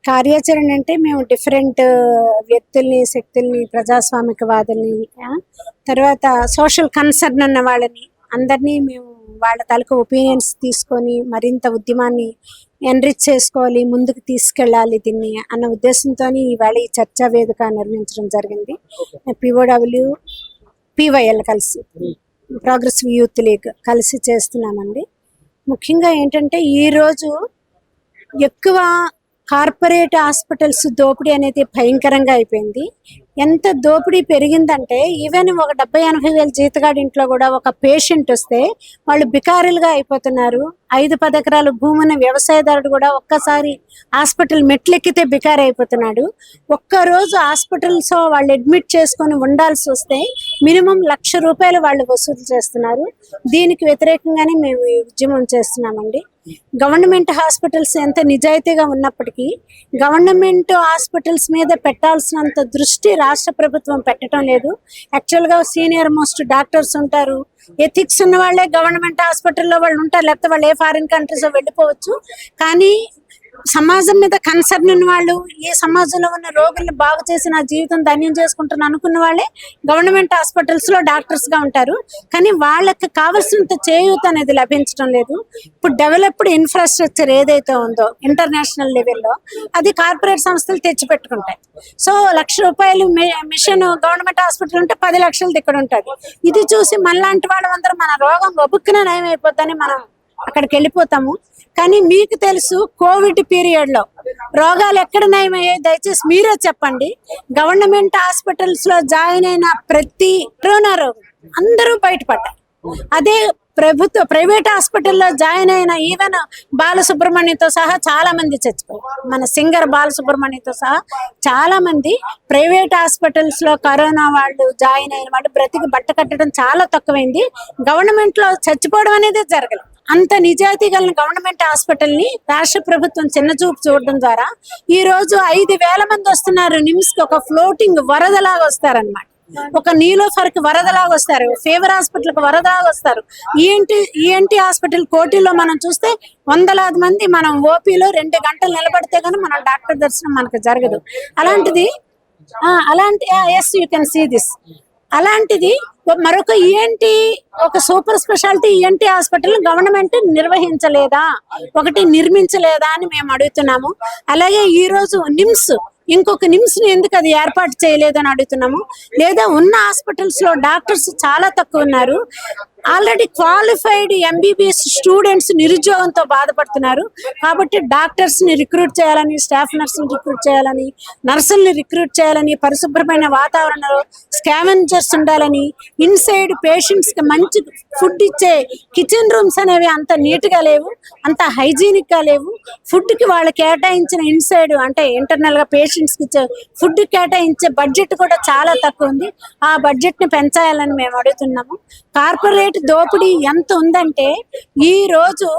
కార్యాచరణ అంటే మేము డిఫరెంట్ వ్యక్తుల్ని, శక్తుల్ని, ప్రజాస్వామికవాదుల్ని, తర్వాత సోషల్ కన్సర్న్ ఉన్న వాళ్ళని అందరినీ మేము వాళ్ళ తాలూకు ఒపీనియన్స్ తీసుకొని మరింత ఉద్యమాన్ని ఎన్రిచ్ చేసుకోవాలి, ముందుకు తీసుకెళ్ళాలి దీన్ని అన్న ఉద్దేశంతో ఈవేళ ఈ చర్చా వేదిక నిర్మించడం జరిగింది. పిఓడబ్ల్యూ, పివైఎల్ కలిసి, ప్రోగ్రెసివ్ యూత్ లీగ్ కలిసి చేస్తున్నామండి. ముఖ్యంగా ఏంటంటే ఈరోజు ఎక్కువ కార్పొరేట్ హాస్పిటల్స్ దోపిడీ అనేది భయంకరంగా అయిపోయింది. ఎంత దోపిడీ పెరిగిందంటే ఈవెన్ ఒక 70-80 వేల జీతగాడి ఇంట్లో కూడా ఒక పేషెంట్ వస్తే వాళ్ళు బికారులుగా అయిపోతున్నారు. 5-10 ఎకరాల భూమిని వ్యవసాయదారుడు కూడా ఒక్కసారి హాస్పిటల్ మెట్లెక్కితే బికారి అయిపోతున్నాడు. ఒక్కరోజు హాస్పిటల్స్ వాళ్ళు అడ్మిట్ చేసుకొని ఉండాల్సి వస్తే మినిమం ₹1,00,000 వాళ్ళు వసూలు చేస్తున్నారు. దీనికి వ్యతిరేకంగానే మేము ఈ ఉద్యమం చేస్తున్నామండి. గవర్నమెంట్ హాస్పిటల్స్ ఎంత నిజాయితీగా ఉన్నప్పటికీ గవర్నమెంట్ హాస్పిటల్స్ మీద పెట్టాల్సినంత దృష్టి రాష్ట్ర ప్రభుత్వం పెట్టడం లేదు. యాక్చువల్గా సీనియర్ మోస్ట్ డాక్టర్స్ ఉంటారు, ఎథిక్స్ ఉన్న వాళ్ళే గవర్నమెంట్ హాస్పిటల్లో వాళ్ళు ఉంటారు, లేకపోతే వాళ్ళు ఏ ఫారిన్ కంట్రీస్ వెళ్ళిపోవచ్చు. కానీ సమాజం మీద కన్సర్న్ ఉన్న వాళ్ళు, ఏ సమాజంలో ఉన్న రోగుల్ని బాగు చేసి నా జీవితం ధన్యం చేసుకుంటాను అనుకున్న వాళ్ళే గవర్నమెంట్ హాస్పిటల్స్ లో డాక్టర్స్ గా ఉంటారు. కానీ వాళ్ళకి కావాల్సినంత చేయూత అనేది లభించడం లేదు. ఇప్పుడు డెవలప్డ్ ఇన్ఫ్రాస్ట్రక్చర్ ఏదైతే ఉందో ఇంటర్నేషనల్ లెవెల్లో అది కార్పొరేట్ సంస్థలు తెచ్చిపెట్టుకుంటాయి. సో ₹1,00,000 మిషన్ గవర్నమెంట్ హాస్పిటల్ ఉంటే 10 లక్షలది ఇక్కడ ఉంటుంది. ఇది చూసి మనలాంటి వాళ్ళందరూ మన రోగం ఒబుక్కున నయమైపోద్దని మనం అక్కడికి వెళ్ళిపోతాము. కానీ మీకు తెలుసు కోవిడ్ పీరియడ్ లో రోగాలు ఎక్కడ నయమయ్యాయి దయచేసి మీరే చెప్పండి. గవర్నమెంట్ హాస్పిటల్స్ లో జాయిన్ అయిన ప్రతి కరోనా రోగం అందరూ బయటపడ్డారు. అదే ప్రైవేట్ హాస్పిటల్లో జాయిన్ అయిన ఈవెన్ బాలసుబ్రహ్మణ్యంతో సహా చాలా మంది చచ్చిపోయారు. మన సింగర్ బాలసుబ్రహ్మణ్యంతో సహా చాలా మంది ప్రైవేట్ హాస్పిటల్స్ లో కరోనా వాళ్ళు జాయిన్ అయిన వాళ్ళు బ్రతికి బట్ట కట్టడం చాలా తక్కువైంది. గవర్నమెంట్ లో చచ్చిపోవడం అనేది జరగలేదు. అంత నిజాయితీ గల గవర్నమెంట్ హాస్పిటల్ ని రాష్ట్ర ప్రభుత్వం చిన్న చూపు చూడడం ద్వారా ఈ రోజు 5,000 మంది వస్తున్నారు. నిమ్స్ కి ఒక ఫ్లోటింగ్ వరదలాగా వస్తారనమాట. ఒక నీలోఫర్ కి వరదలాగా వస్తారు, ఫీవర్ హాస్పిటల్ కి వరదలాగా వస్తారు. ఈఎన్టీ హాస్పిటల్ కోటిలో మనం చూస్తే వందలాది మంది మనం ఓపీలో 2 గంటలు నిలబడితే గానీ మనం డాక్టర్ దర్శనం మనకు జరగదు. అలాంటిది as you can see this. అలాంటిది మరొక ఈఎన్టీ, ఒక super speciality ENT hospital government నిర్వహించలేదా, ఒకటి నిర్మించలేదా అని మేము అడుగుతున్నాము. అలాగే ఈ రోజు నిమ్స్, ఇంకొక నిమ్స్ ని ఎందుకు అది ఏర్పాటు చేయలేదని అడుగుతున్నాము. లేదా ఉన్న హాస్పిటల్స్ లో డాక్టర్స్ చాలా తక్కువ ఉన్నారు. ఆల్రెడీ క్వాలిఫైడ్ ఎంబీబీఎస్ స్టూడెంట్స్ నిరుద్యోగంతో బాధపడుతున్నారు. కాబట్టి డాక్టర్స్ ని రిక్రూట్ చేయాలని, స్టాఫ్ నర్సులు రిక్రూట్ చేయాలని, నర్సుల్ని రిక్రూట్ చేయాలని, పరిశుభ్రమైన వాతావరణంలో స్కావెంజర్స్ ఉండాలని, ఇన్సైడ్ పేషెంట్స్ కి మంచి ఫుడ్ ఇచ్చే కిచెన్ రూమ్స్ అనేవి అంత నీట్ గా లేవు, అంత హైజీనిక్ గా లేవు. ఫుడ్ కి వాళ్ళు కేటాయించిన ఇన్సైడ్ అంటే ఇంటర్నల్ గా పేషెంట్స్ కి ఇచ్చే ఫుడ్ కేటాయించే బడ్జెట్ కూడా చాలా తక్కువ ఉంది. ఆ బడ్జెట్ ని పెంచాలని మేము అడుగుతున్నాము. కార్పొరేట్ దోపిడీ ఎంత ఉందంటే ఈ రోజు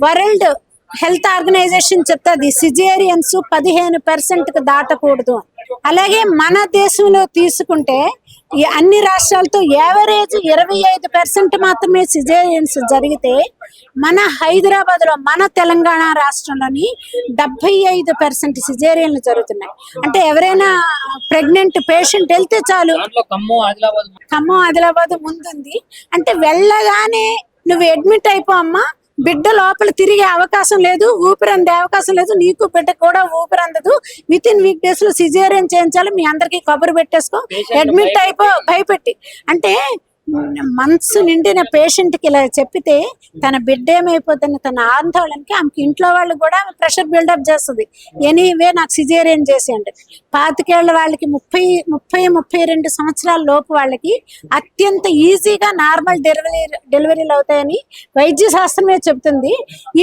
వరల్డ్ హెల్త్ ఆర్గనైజేషన్ చెప్తుంది సిజేరియన్స్ 15% దాటకూడదు. అలాగే మన దేశంలో తీసుకుంటే ఈ అన్ని రాష్ట్రాలతో యావరేజ్ 25% మాత్రమే సిజేరియన్స్ జరిగితే మన హైదరాబాద్ లో, మన తెలంగాణ రాష్ట్రంలోని 75% సిజేరియన్లు జరుగుతున్నాయి. అంటే ఎవరైనా ప్రెగ్నెంట్ పేషెంట్ వెళ్తే చాలు, ఖమ్మం ఆదిలాబాద్ ముందుంది అంటే వెళ్ళగానే నువ్వు అడ్మిట్ అయిపో అమ్మా, బిడ్డ లోపల తిరిగే అవకాశం లేదు, ఊపిరి అందే అవకాశం లేదు, నీకు బిడ్డ కూడా ఊపిరి అందదు, వితిన్ వీక్ డేస్ లో సిజేరియన్ చేయించాలి, మీ అందరికి కబురు పెట్టేసుకో, అడ్మిట్ అయిపో భయపెట్టి. అంటే మంత్స్ నిండిన పేషెంట్ కి ఇలా చెప్పితే తన బిడ్డ ఏమైపోతుంది, తన ఆందోళనకి ఆమెకి ఇంట్లో వాళ్ళు కూడా ప్రెషర్ బిల్డప్ చేస్తుంది. ఎనీవే నాకు సిజేరియన్ చేసేయండి. 25 ఏళ్ల వాళ్ళకి 32 సంవత్సరాల లోపు వాళ్ళకి అత్యంత ఈజీగా నార్మల్ డెలివరీలు అవుతాయని వైద్య శాస్త్రమే చెప్తుంది.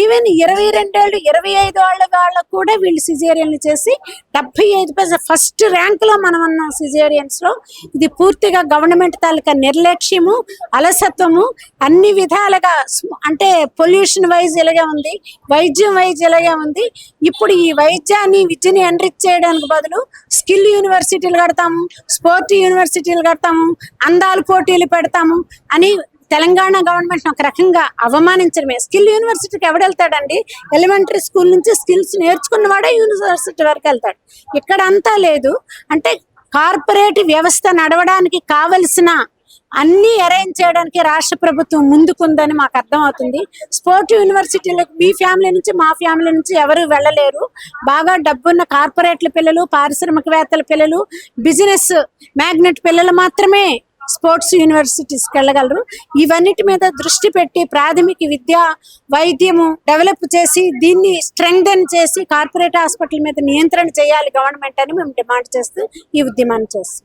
ఈవెన్ 22 ఏళ్ళు 25 ఏళ్ళ వాళ్ళకు కూడా వీళ్ళు సిజేరియన్లు చేసి 75% ఫస్ట్ ర్యాంక్ లో మనం ఉన్నాం సిజేరియన్స్ లో. ఇది పూర్తిగా గవర్నమెంట్ తాలూకా నిర్లక్ష్యం, అలసత్వము, అన్ని విధాలుగా అంటే పొల్యూషన్ వైజ్ ఇలాగే ఉంది, వైద్యం వైజ్ ఇలాగే ఉంది. ఇప్పుడు ఈ వైద్యాన్ని విద్యని ఎన్రిచ్ చేయడానికి బదులు స్కిల్ యూనివర్సిటీలు కడతాము, స్పోర్ట్ యూనివర్సిటీలు కడతాము, అందాల పోటీలు పెడతాము అని తెలంగాణ గవర్నమెంట్ ఒక రకంగా అవమానించడమే. స్కిల్ యూనివర్సిటీకి ఎవడు వెళ్తాడండి? ఎలిమెంటరీ స్కూల్ నుంచి స్కిల్స్ నేర్చుకున్నవాడే యూనివర్సిటీ వరకు వెళ్తాడు. ఇక్కడ అంతా లేదు. అంటే కార్పొరేట్ వ్యవస్థ నడవడానికి కావలసిన అన్ని అరేంజ్ చేయడానికి రాష్ట్ర ప్రభుత్వం ముందుకుందని మాకు అర్థమవుతుంది. స్పోర్ట్ యూనివర్సిటీలకు మీ ఫ్యామిలీ నుంచి మా ఫ్యామిలీ నుంచి ఎవరు వెళ్ళలేరు. బాగా డబ్బున్న కార్పొరేట్ల పిల్లలు, పారిశ్రామికవేత్తల పిల్లలు, బిజినెస్ మ్యాగ్నెట్ పిల్లలు మాత్రమే స్పోర్ట్స్ యూనివర్సిటీస్కి వెళ్ళగలరు. ఇవన్నిటి మీద దృష్టి పెట్టి ప్రాథమిక విద్య, వైద్యము డెవలప్ చేసి దీన్ని స్ట్రెంగ్థెన్ చేసి కార్పొరేట్ హాస్పిటల్ మీద నియంత్రణ చేయాలి గవర్నమెంట్ అని మేము డిమాండ్ చేస్తూ ఈ ఉద్యమాన్ని చేస్తాం.